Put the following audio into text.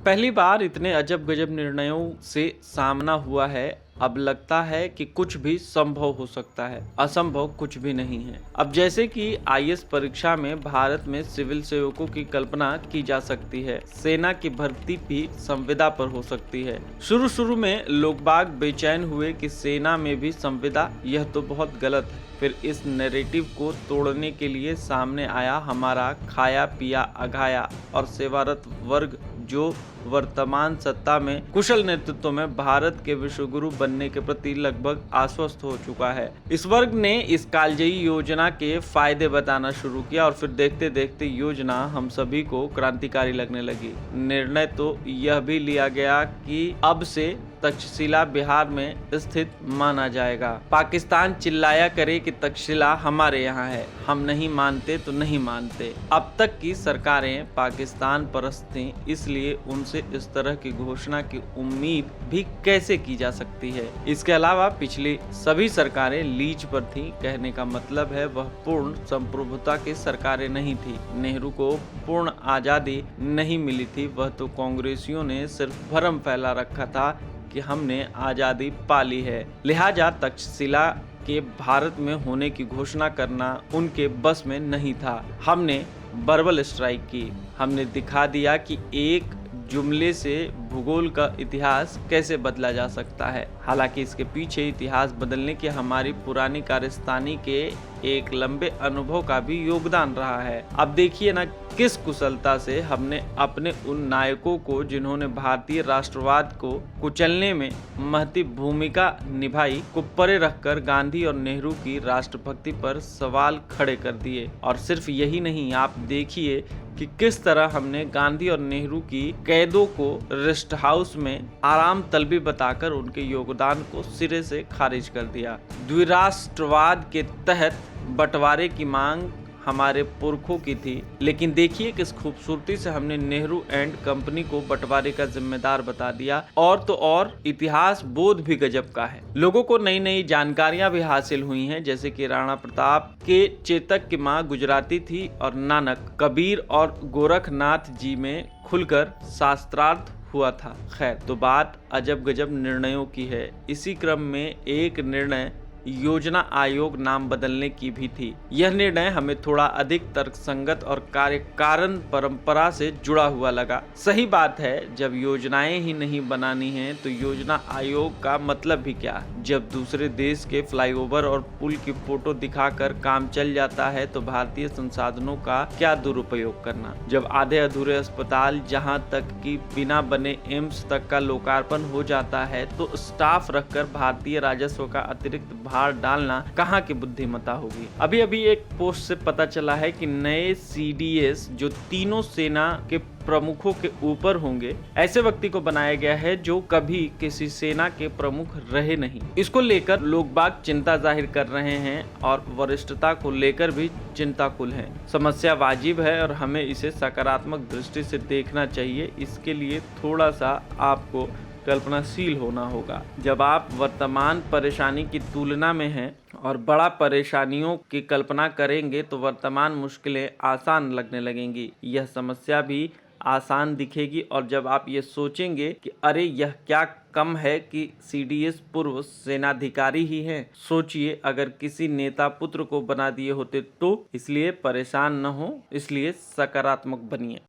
पहली बार इतने अजब गजब निर्णयों से सामना हुआ है। अब लगता है कि कुछ भी संभव हो सकता है, असंभव कुछ भी नहीं है। अब जैसे कि आईएएस परीक्षा में भारत में सिविल सेवकों की कल्पना की जा सकती है, सेना की भर्ती भी संविदा पर हो सकती है। शुरू में लोग बाग बेचैन हुए कि सेना में भी संविदा, यह तो बहुत गलत है। फिर इस नैरेटिव को तोड़ने के लिए सामने आया हमारा खाया पिया अघाया और सेवारत वर्ग, जो वर्तमान सत्ता में कुशल नेतृत्व में भारत के विश्वगुरु बनने के प्रति लगभग आश्वस्त हो चुका है। इस वर्ग ने इस कालजयी योजना के फायदे बताना शुरू किया और फिर देखते देखते योजना हम सभी को क्रांतिकारी लगने लगी। निर्णय तो यह भी लिया गया कि अब से तक्षशिला बिहार में स्थित माना जाएगा। पाकिस्तान चिल्लाया करे कि तक्षशिला हमारे यहाँ है, हम नहीं मानते तो नहीं मानते। अब तक की सरकारें पाकिस्तान परस्त थीं, इसलिए उनसे इस तरह की घोषणा की उम्मीद भी कैसे की जा सकती है। इसके अलावा पिछली सभी सरकारें लीज पर थीं, कहने का मतलब है वह पूर्ण संप्रभुता की सरकारें नहीं थी। नेहरू को पूर्ण आजादी नहीं मिली थी, वह तो कांग्रेसियों ने सिर्फ भ्रम फैला रखा था कि हमने आजादी पा ली है। लिहाजा तक्षशिला के भारत में होने की घोषणा करना उनके बस में नहीं था। हमने बर्बल स्ट्राइक की, हमने दिखा दिया कि एक जुमले से भूगोल का इतिहास कैसे बदला जा सकता है। हालांकि इसके पीछे इतिहास बदलने की हमारी पुरानी कारस्तानी के एक लंबे अनुभव का भी योगदान रहा है। अब देखिए ना किस कुशलता से हमने अपने उन नायकों को, जिन्होंने भारतीय राष्ट्रवाद को कुचलने में महती भूमिका निभाई, को परे रखकर गांधी और नेहरू की राष्ट्रभक्ति पर सवाल खड़े कर दिए। और सिर्फ यही नहीं, आप देखिए कि किस तरह हमने गांधी और नेहरू की कैदों को रेस्ट हाउस में आराम तलबी बताकर उनके योगदान को सिरे से खारिज कर दिया। द्विराष्ट्रवाद के तहत बंटवारे की मांग हमारे पुरखों की थी, लेकिन देखिए किस खूबसूरती से हमने नेहरू एंड कंपनी को बंटवारे का जिम्मेदार बता दिया। और तो और इतिहास बोध भी गजब का है। लोगों को नई नई जानकारियां भी हासिल हुई हैं, जैसे कि राणा प्रताप के चेतक की मां गुजराती थी और नानक, कबीर और गोरखनाथ जी में खुलकर शास्त्रार्थ हुआ था। खैर, तो बात अजब गजब निर्णयों की है। इसी क्रम में एक निर्णय योजना आयोग नाम बदलने की भी थी। यह निर्णय हमें थोड़ा अधिक तर्कसंगत और कारण परंपरा से जुड़ा हुआ लगा। सही बात है, जब योजनाएं ही नहीं बनानी हैं तो योजना आयोग का मतलब भी क्या। जब दूसरे देश के फ्लाईओवर और पुल की फोटो दिखाकर काम चल जाता है तो भारतीय संसाधनों का क्या दुरुपयोग करना। जब आधे अधूरे अस्पताल, जहां तक कि बिना बने एम्स तक का लोकार्पण हो जाता है, तो स्टाफ रखकर भारतीय राजस्व का अतिरिक्त भार डालना कहाँ की बुद्धिमत्ता होगी। अभी अभी एक पोस्ट से पता चला है कि नए सीडीएस, जो तीनों सेना के प्रमुखों के ऊपर होंगे, ऐसे व्यक्ति को बनाया गया है जो कभी किसी सेना के प्रमुख रहे नहीं। इसको लेकर लोग बाग चिंता जाहिर कर रहे हैं और वरिष्ठता को लेकर भी चिंताकुल हैं। समस्या वाजिब है और हमें इसे सकारात्मक दृष्टि से देखना चाहिए। इसके लिए थोड़ा सा आपको कल्पनाशील होना होगा। जब आप वर्तमान परेशानी की तुलना में हैं और बड़ा परेशानियों की कल्पना करेंगे तो वर्तमान मुश्किलें आसान लगने लगेंगी। यह समस्या भी आसान दिखेगी। और जब आप ये सोचेंगे कि अरे यह क्या कम है कि सीडीएस पूर्व सेनाधिकारी ही हैं, सोचिए अगर किसी नेता पुत्र को बना दिए होते तो। इसलिए परेशान न हो, इसलिए सकारात्मक बनिए।